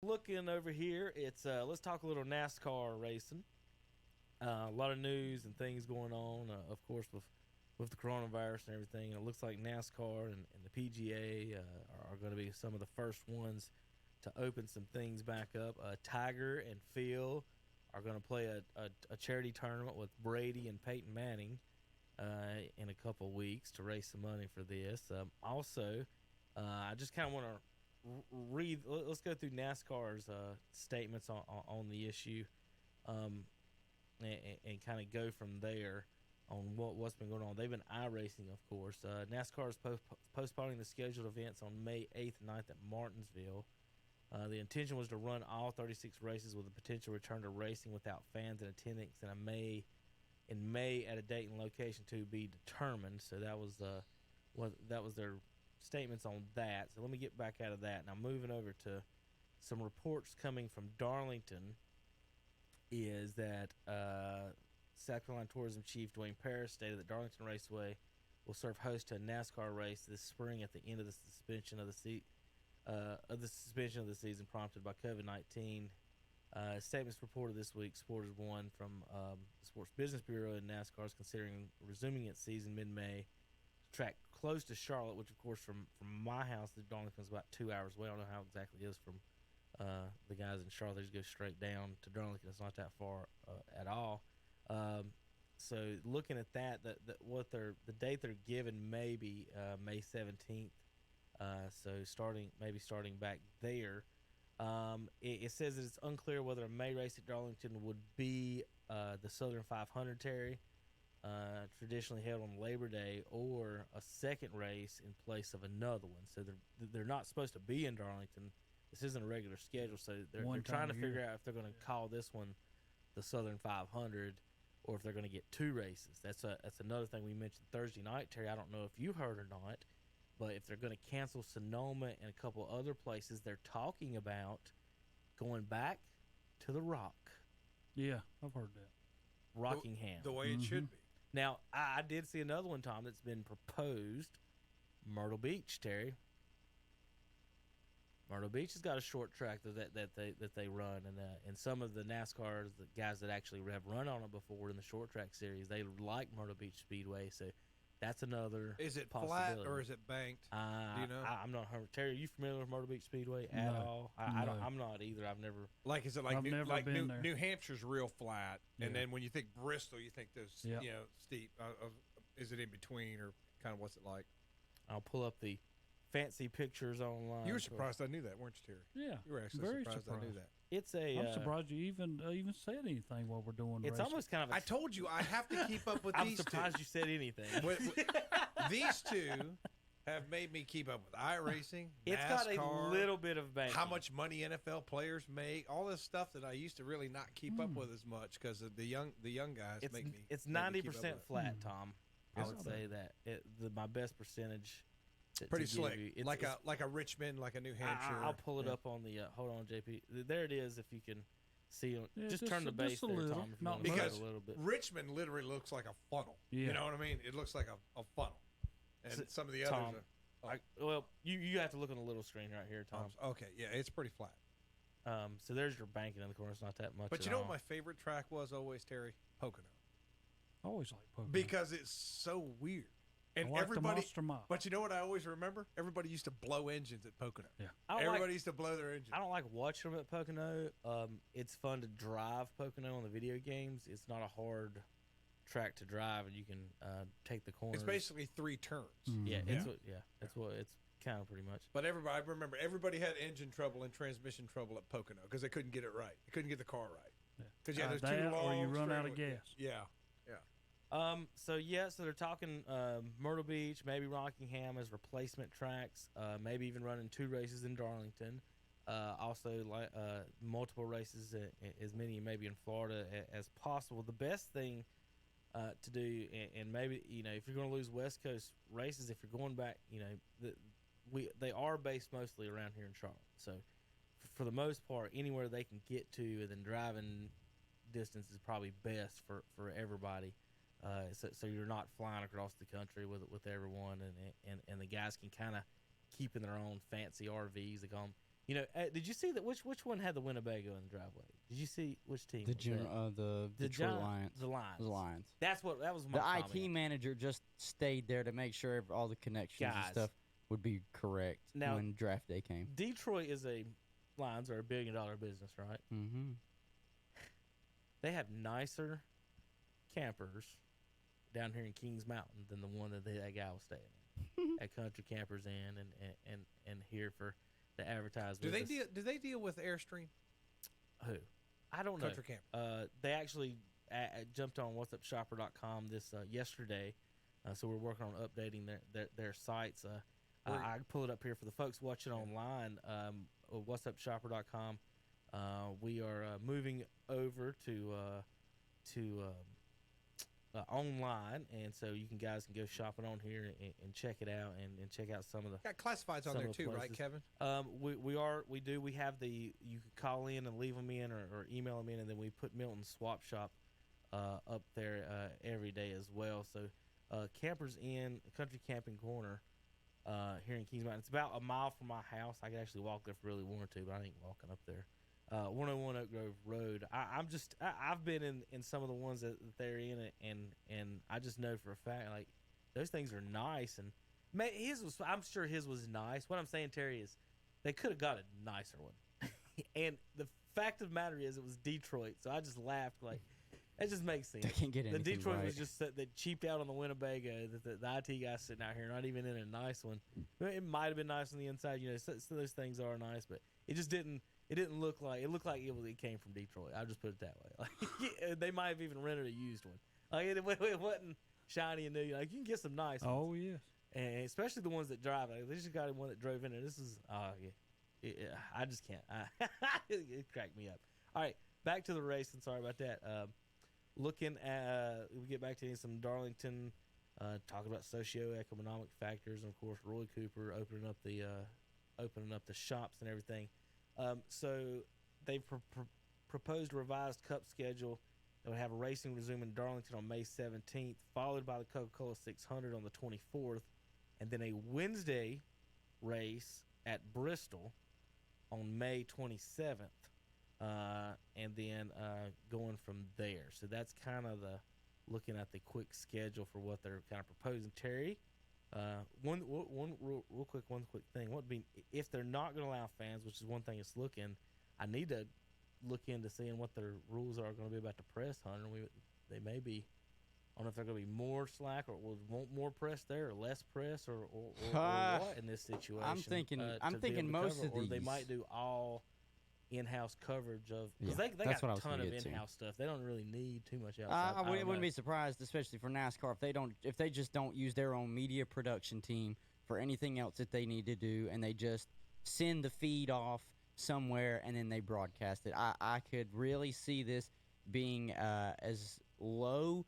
looking over here, it's let's talk a little NASCAR racing. A lot of news and things going on, of course, with the coronavirus and everything. It looks like NASCAR and the PGA are going to be some of the first ones to open some things back up. Tiger and Phil are going to play a charity tournament with Brady and Peyton Manning in a couple weeks to raise some money for this. Also, I just kind of want to read. Let's go through NASCAR's statements on the issue, and kind of go from there on what's been going on. They've been iRacing, of course. NASCAR is postponing the scheduled events on May 8th and 9th at Martinsville. The intention was to run all 36 races with a potential return to racing without fans in attendance in May at a date and location to be determined. So that was their statements on that. So let me get back out of that. Now moving over to some reports coming from Darlington is that South Carolina Tourism Chief Dwayne Parrish stated that Darlington Raceway will serve host to a NASCAR race this spring at the end of the suspension of the season prompted by COVID-19. Statements reported this week. Sports One from the Sports Business Bureau and NASCAR is considering resuming its season mid-May. Track close to Charlotte, which of course from my house to Darlington is about 2 hours away. I don't know how exactly it is from the guys in Charlotte. They just go straight down to Darlington. It's not that far at all. So looking at that the date they're given may be May 17th. So starting back there. It says that it's unclear whether a May race at Darlington would be the Southern 500, Terry, traditionally held on Labor Day, or a second race in place of another one. So they're not supposed to be in Darlington. This isn't a regular schedule, so they're trying to figure out if they're going to call this one the Southern 500 or if they're going to get two races. That's another thing we mentioned Thursday night, Terry. I don't know if you heard or not, but if they're going to cancel Sonoma and a couple other places, they're talking about going back to the Rock. Yeah, I've heard that. Rockingham. The way it should be. Now, I did see another one, Tom, that's been proposed. Myrtle Beach, Terry. Myrtle Beach has got a short track that they run, and some of the NASCARs, the guys that actually have run on it before in the short track series, they like Myrtle Beach Speedway. So that's another. Is it possibility. flat or is it banked? Do you know? I'm not. Terry, are you familiar with Myrtle Beach Speedway at all? I'm not either. I've never. Like, is it like I've never been there. New Hampshire's real flat, and then when you think Bristol, you think those steep. Is it in between, or kind of what's it like? I'll pull up the fancy pictures online. You were surprised I knew that, weren't you, Terry? Yeah, you were actually very surprised I knew that. It's a. I'm surprised you even said anything while we're doing. It's racing. almost kind of. I told you I have to keep up with I'm these surprised two. you said anything. These two have made me keep up with iRacing, It's NASCAR, got a little bit of banking. how much money NFL players make, all this stuff that I used to really not keep up with as much because the young guys make me. It's make me keep up 90% with it. flat, Tom. I Is would it? say that my best percentage. Pretty to slick, give you, like a Richmond, like a New Hampshire. I'll pull it up on the. Hold on, JP. There it is. If you can see, just turn the base a there, little, Tom. If you not want to because a little bit. Richmond literally looks like a funnel. Yeah. You know what I mean? It looks like a funnel, and So, some of the Tom, others are. well, you have to look on the little screen right here, Tom. Okay, yeah, it's pretty flat. So there's your banking in the corner. It's not that much. But at you know all. what my favorite track was always, Terry? Pocono. I always like Pocono. Because it's so weird. And I like the everybody, Monster Mile. but you know what I always remember? Everybody used to blow engines at Pocono. Yeah. Everybody used to blow their engines. I don't like watching them at Pocono. It's fun to drive Pocono on the video games. It's not a hard track to drive, and you can take the corners. It's basically 3 turns. Yeah, that's what it's kind of pretty much. But I remember everybody had engine trouble and transmission trouble at Pocono because they couldn't get it right. They couldn't get the car right. Because you had those 2 that long or you run out of straight- gas. Yeah. So they're talking Myrtle Beach, maybe Rockingham as replacement tracks, maybe even running 2 races in Darlington. Also, multiple races, as many maybe in Florida as possible. The best thing to do, and maybe if you're going to lose West Coast races, if you're going back, they are based mostly around here in Charlotte. So for the most part, anywhere they can get to, and then driving distance is probably best for everybody. So you're not flying across the country with everyone, and the guys can kind of keep in their own fancy RVs. They call them. Did you see that? Which one had the Winnebago in the driveway? Did you see which team? The was that? the Detroit Lions. The Lions. The Lions. That was my The comment. IT manager just stayed there to make sure all the connections and stuff would be correct when draft day came. Detroit Lions are $1 billion business, right? Mm-hmm. They have nicer campers down here in Kings Mountain than the one that guy was staying in at Country Campers Inn and here for the advertisement. Do they deal with Airstream? Who? I don't know. Country Camper. They actually jumped on whatsupshopper.com this yesterday, so we're working on updating their sites. I can pull it up here for the folks watching online. Whatsupshopper.com. We are moving over to online, and so you guys can go shopping on here and check it out and check out some of the got classifieds on there too, right, Kevin? We do. We have you can call in and leave them in or email them in, and then we put Milton Swap Shop up there every day as well. So Campers Inn, Country Camping Corner here in Kings Mountain. It's about a mile from my house. I could actually walk there if I really wanted to, but I ain't walking up there. 101 Oak Grove Road. I've been in some of the ones that they're in, and I just know for a fact, like, those things are nice. And I'm sure his was nice. What I'm saying, Terry, is they could have got a nicer one. And the fact of the matter is, it was Detroit, so I just laughed like. That just makes sense. They can't get anything The Detroit right. was just that cheaped out on the Winnebago. The IT guy sitting out here, not even in a nice one. It might have been nice on the inside, so those things are nice, but it just didn't. It didn't look like it looked like it came from Detroit. I'll just put it that way. Like, they might have even rented a used one. Like it wasn't shiny and new. Like, you can get some nice ones. Oh yes, and especially the ones that drive. Like, they just got one that drove in there. This is I just can't. It cracked me up. All right, back to the racing. Sorry about that. Looking at we get back to some Darlington, talking about socioeconomic factors, and of course Roy Cooper opening up the shops and everything. So they've proposed a revised Cup schedule that would have a racing resume in Darlington on May 17th, followed by the Coca-Cola 600 on the 24th, and then a Wednesday race at Bristol on May 27th. And then going from there. So that's kind of looking at the quick schedule for what they're kind of proposing. Terry, one quick thing. What would be if they're not going to allow fans, which is one thing it's looking. I need to look into seeing what their rules are going to be about the press hunter. They may be. I don't know if they're going to be more slack or will want more press there or less press or what in this situation. I'm thinking most of these. Or they might do all in-house coverage of because they that's got what a ton of in-house to. stuff. They don't really need too much outside. I wouldn't be surprised, especially for NASCAR, if they just don't use their own media production team for anything else that they need to do, and they just send the feed off somewhere and then they broadcast it. I could really see this being as low.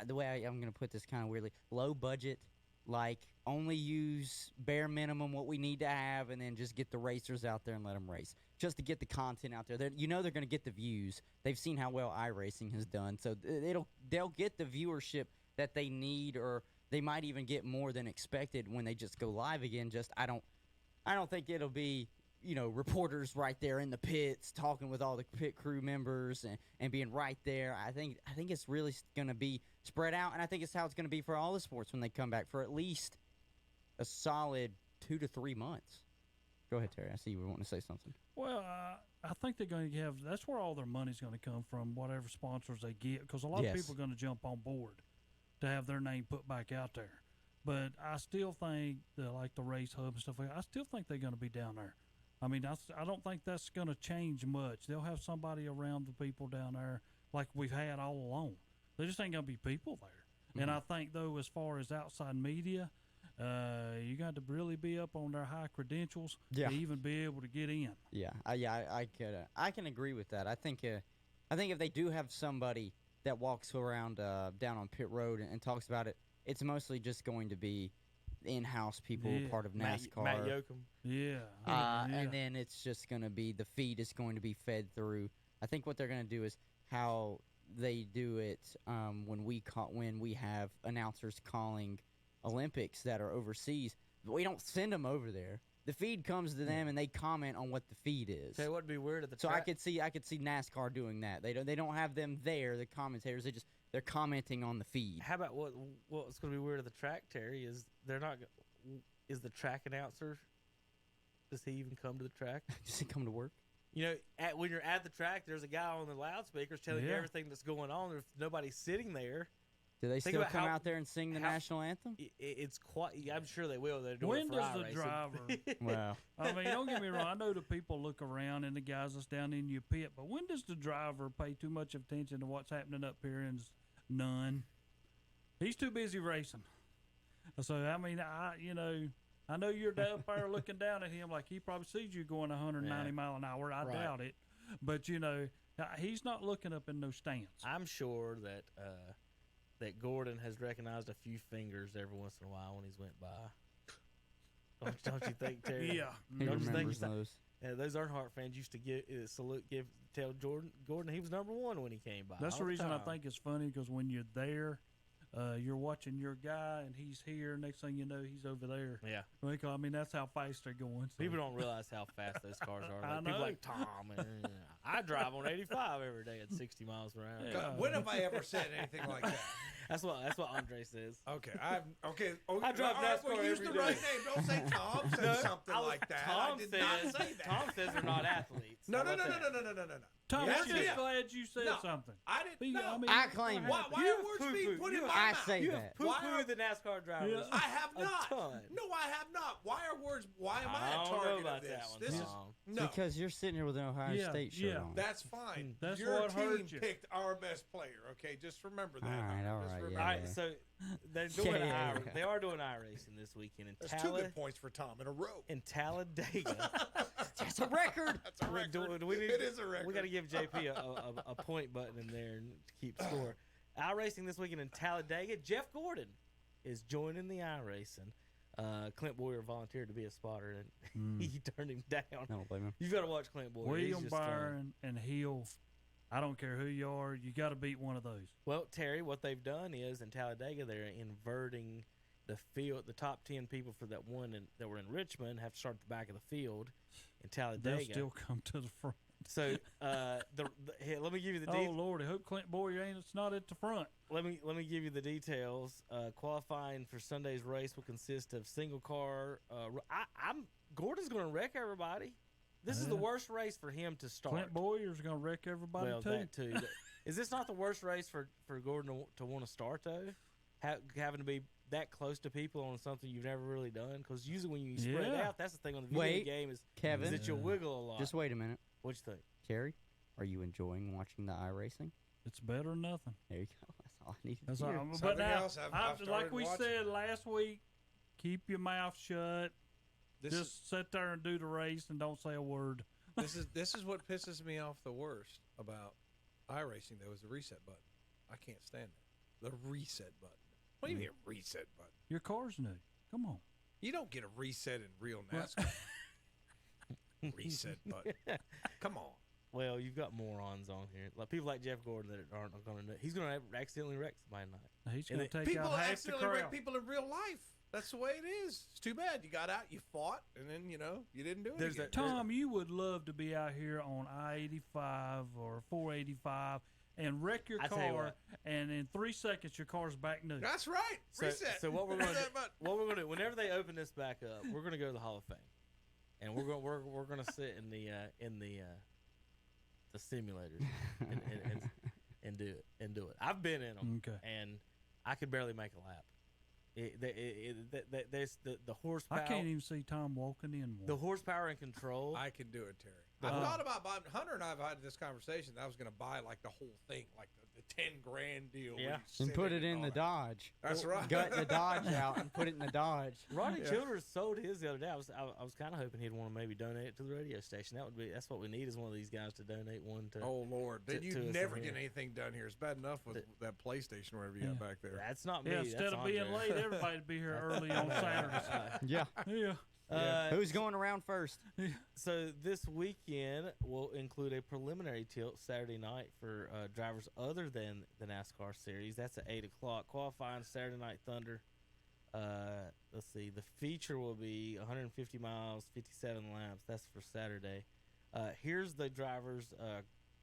The way I'm going to put this kind of weirdly, low budget. Like, only use bare minimum what we need to have, and then just get the racers out there and let them race. Just to get the content out there. They're going to get the views. They've seen how well iRacing has done. So they'll get the viewership that they need, or they might even get more than expected when they just go live again. I don't think it'll be, reporters right there in the pits talking with all the pit crew members and being right there. I think it's really going to be spread out, and I think it's how it's going to be for all the sports when they come back for at least a solid 2 to 3 months. Go ahead, Terry. I see you were wanting to say something. Well, I think they're going to have – that's where all their money's going to come from, whatever sponsors they get, because a lot of people are going to jump on board to have their name put back out there. But I still think that, like the race hub and stuff like that, I still think they're going to be down there. I mean, I don't think that's going to change much. They'll have somebody around the people down there like we've had all along. There just ain't going to be people there. Mm-hmm. And I think, though, as far as outside media – you got to really be up on their high credentials to even be able to get in. Yeah, I can agree with that. I think if they do have somebody that walks around down on pit road and talks about it, it's mostly just going to be in-house people, part of NASCAR. Matt Yoakum. Yeah. And then it's just going to be the feed is going to be fed through. I think what they're going to do is how they do it when we have announcers calling Olympics that are overseas. We don't send them over there. The feed comes to them, and they comment on what the feed is. Tell you what'd be weird at the So track. I could see NASCAR doing that. They don't have them there, the commentators. They're commenting on the feed. How about what's going to be weird at the track, Terry? Is they're not. Is the track announcer? Does he even come to the track? Does he come to work? You know, when you're at the track, there's a guy on the loudspeakers telling you everything that's going on. If nobody's sitting there, do they still come out there and sing the national anthem? It's quite. I'm sure they will. They're doing when does the driver? Wow. I mean, don't get me wrong. I know the people look around and the guys that's down in your pit, but when does the driver pay too much attention to what's happening up here? And none. He's too busy racing. So I mean, I know you're up there looking down at him like he probably sees you going 190 mile an hour. I doubt it, but he's not looking up in those stands. I'm sure that Gordon has recognized a few fingers every once in a while when he's went by. Don't you think, Terry? Yeah. Don't you think those? Those Earnhardt fans used to tell Gordon he was number one when he came by. That's the reason I think it's funny, because when you're there, you're watching your guy and he's here. Next thing you know, he's over there. Yeah. I mean, that's how fast they're going. So. People don't realize how fast those cars are. Like, I know. People like Tom. And, I drive on 85 every day at 60 miles per hour. God, when have I ever said anything like that? That's what Andre says. Okay, okay. I drive NASCAR use every the day. right name. Don't say Tom said something like that. Tom I did says, not say that. Tom says they're not athletes. No. Tom, Yes, I'm just yeah. glad you said No, something. I didn't know. I claim it. Why are words being put in my I mouth? say You that. have poo-pooed the NASCAR drivers. Yeah. I have a not. ton. No, I have not. Why am I I a don't know target about of this? that one, This is Tom. no. Because you're sitting here with an Ohio State shirt on. That's fine. That's Your what team hurt you. picked our best player. Okay, just remember that. All right, Just yeah. remember All right, that. so they're doing Yeah. they are doing iRacing this weekend in That's 2 good points for Tom in a row. in Talladega. That's a record. That's a record. Do we need, It is a record. We got to give JP a point button in there and keep score. iRacing this weekend in Talladega. Jeff Gordon is joining the iRacing. Clint Boyer volunteered to be a spotter, and he turned him down. I don't blame him. You've got to watch Clint Boyer. William He's just Byron and Hill. I don't care who you are. You got to beat one of those. Well, Terry, what they've done is in Talladega, they're inverting the field. The top 10 people for that that were in Richmond have to start at the back of the field in Talladega. They'll still come to the front. So here, let me give you the Oh details. Lord, I hope Clint Boyer ain't. It's not at the front. Let me give you the details. Qualifying for Sunday's race will consist of single car. Gordon's going to wreck everybody. This is the worst race for him to start. Clint Boyer's going to wreck everybody well, too. that too. Is this not the worst race for Gordon to want to start though? Having to be that close to people on something you've never really done, because usually when you spread out, that's the thing on the video game is Kevin, that you'll wiggle a lot. Just wait a minute. What you think? Kerry, are you enjoying watching the iRacing? It's better than nothing. There you go. That's all I needed That's to hear. all. But Something now, else I've started like we watching. said last week, keep your mouth shut. Just sit there and do the race and don't say a word. This is what pisses me off the worst about iRacing, though, is the reset button. I can't stand it. The reset button. What do you mean a reset button? Your car's new. Come on. You don't get a reset in real NASCAR. Reset button. Come on. Well, you've got morons on here, like people like Jeff Gordon that aren't going to know. He's going to accidentally wreck somebody tonight. He's going to take People out half the accidentally crowd. wreck people in real life. That's the way it is. It's too bad. You got out, you fought, and then, you didn't do it again. Tom, you would love to be out here on I-85 or 485 and wreck your car, and in 3 seconds your car's back new. That's right. Reset. So what we're going to do, whenever they open this back up, we're going to go to the Hall of Fame, and we're going to sit in the simulators and do it. I've been in them, and I could barely make a lap. There's the horsepower. I can't even see Tom walking in one. The horsepower and control. I can do it, Terry. I thought about buying. Hunter and I have had this conversation. That I was going to buy like the whole thing, like the $10,000 deal. Yeah. And put it in the Dodge. That's right. Gut the Dodge out and put it in the Dodge. Rodney Childers sold his the other day. I was kind of hoping he'd want to maybe donate it to the radio station. That's what we need is one of these guys to donate one to. Oh Lord, then you to us never in get here. anything done here. It's bad enough with that PlayStation or whatever you got back there. That's not me. Yeah, that's instead of being Andre. late, everybody'd be here early on Saturdays. Yeah. Yeah. Who's going around first? So this weekend will include a preliminary tilt Saturday night for drivers other than the NASCAR series. That's at 8 o'clock. Qualifying Saturday Night Thunder Let's see. The feature will be 150 miles, 57 laps. That's for Saturday. Here's the drivers.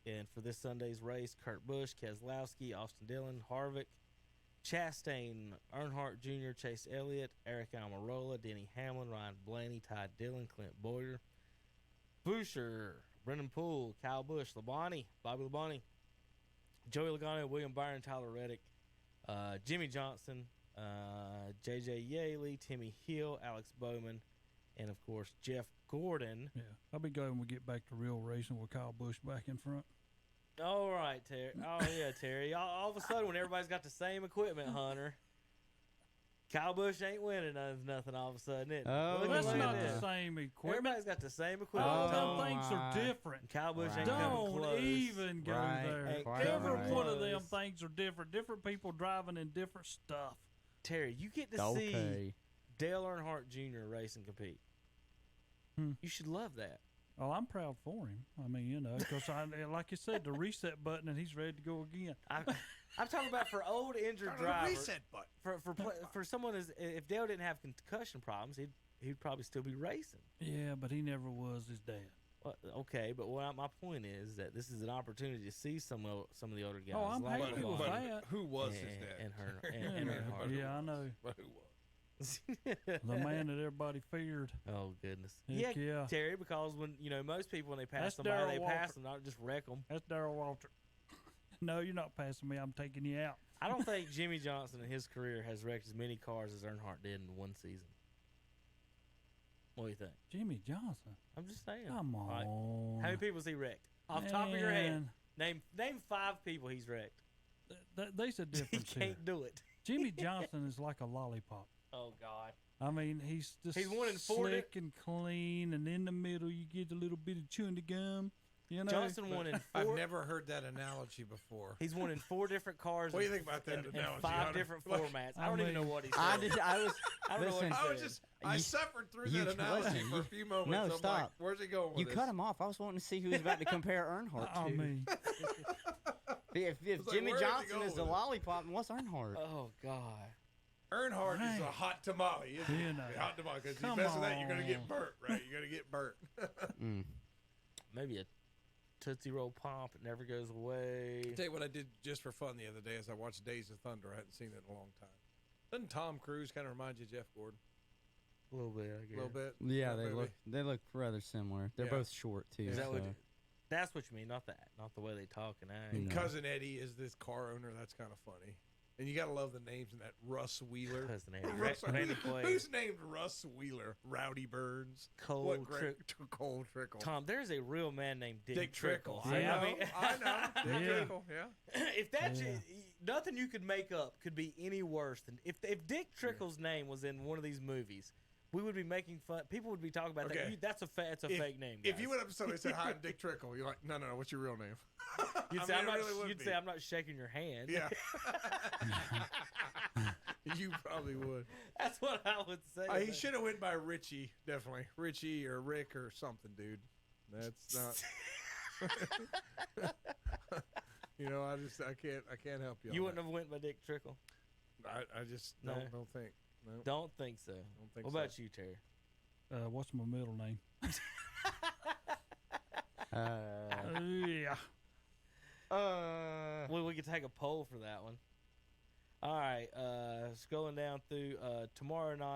And for this Sunday's race: Kurt Busch, Keselowski, Austin Dillon, Harvick, Chastain, Earnhardt Jr., Chase Elliott, Eric Almirola, Denny Hamlin, Ryan Blaney, Ty Dillon, Clint Bowyer, Boucher, Brendan Poole, Kyle Busch, Bobby Labonte, Joey Logano, William Byron, Tyler Reddick, Jimmy Johnson, J.J. Yaley, Timmy Hill, Alex Bowman, and, of course, Jeff Gordon. Yeah, I'll be glad when we get back to real racing with Kyle Busch back in front. All right, Terry. Oh, yeah, Terry. All of a sudden, when everybody's got the same equipment, Hunter, Kyle Busch ain't winning nothing all of a sudden, is it? Oh, Look That's at not this. the same equipment. Everybody's got the same equipment. All Oh, them things are my. different. Kyle Busch ain't Right. coming Don't close. even go Right. there. Ain't Quite Every right. one of them close. things are different. Different people driving in different stuff. Terry, you get to see Okay. Dale Earnhardt Jr. race and compete. You should love that. Oh, I'm proud for him. I mean, you know, because like you said, the reset button and he's ready to go again. I'm talking about for old injured Turn on the drivers. reset button. For someone if Dale didn't have concussion problems, he'd probably still be racing. Yeah, but he never was his dad. Well, okay, but my point is that this is an opportunity to see some of the older guys. Oh, I'm like happy with LeBron that. Who was and, his dad? and her Yeah, and Earnhardt. yeah, I know. But who was? The man that everybody feared. Oh goodness. Heck yeah. Terry, because when most people when they pass That's somebody, Darrell they pass Waltrip. them, not just wreck them. That's Darrell Waltrip. No, you're not passing me. I'm taking you out. I don't think Jimmy Johnson in his career has wrecked as many cars as Earnhardt did in one season. What do you think? Jimmy Johnson. I'm just saying. Come All right. on. How many people has he wrecked? Off the top of your head, Man, name 5 people he's wrecked. There's a He difference here. can't do it. Jimmy Johnson is like a lollipop. Oh God. I mean, he's just He's won in 4 slick and clean, and in the middle you get a little bit of chewing the gum. You know, Johnson won in 4. I've never heard that analogy before. He's won in 4 different cars. What do you in- think about that in analogy, 5 Hunter? different Like, formats. I I don't even know mean, what he said. I was. I don't know what Listen, he I was said. just, I You- suffered through you- that analogy listen, for a you- few moments. no, I'm like, stop. where's he going with You this? cut him off. I was wanting to see who was about to compare Earnhardt to. I mean, if was like, Jimmy where did he Johnson go is with the it? lollipop, and what's Earnhardt? Oh God. Earnhardt is Right. a hot tamale, isn't he? You know. A hot tamale, because you Come mess with that, you're going to get on. burnt, right? You're going to get burnt. Mm. Maybe a Tootsie Roll Pop. It never goes away. I'll tell you what I did just for fun the other day is I watched Days of Thunder. I hadn't seen it in a long time. Doesn't Tom Cruise kind of remind you of Jeff Gordon? A little bit, I guess. A little bit? Yeah, Not they really? look rather similar. They're Yeah. both short too. Is that what? so- That's what you mean, not that, not the way they talk and act. And No. Cousin Eddie is this car owner. That's kind of funny. And you got to love the names in that. Russ Wheeler. Cousin Eddie. Russ- Randy Quaid. Who's named Russ Wheeler? Rowdy Burns. Cold What great Trick. Cold Trickle. Tom, there's a real man named Dick, Trickle. See, I know. mean, I know. Dick Yeah. Trickle. Yeah. if that Yeah. nothing you could make up could be any worse than if Dick Trickle's name was in one of these movies, we would be making fun. People would be talking about Okay. that. That's a it's a fake name. If guys. you went up to somebody and said, "Hi, I'm Dick Trickle," you're like, "No, what's your real name?" you'd I say, mean, I'm it not, really would you'd be. say I'm not shaking your hand. Yeah. You probably would. That's what I would say. He should have went by Richie, definitely. Richie or Rick or something, dude. That's not. I can't help you. You on wouldn't have went by Dick Trickle. that. I just No. don't think. No, Don't think so. don't think What so. about you, Terry? what's my middle name? Yeah. Well, we could take a poll for that one. All right, scrolling down through tomorrow night.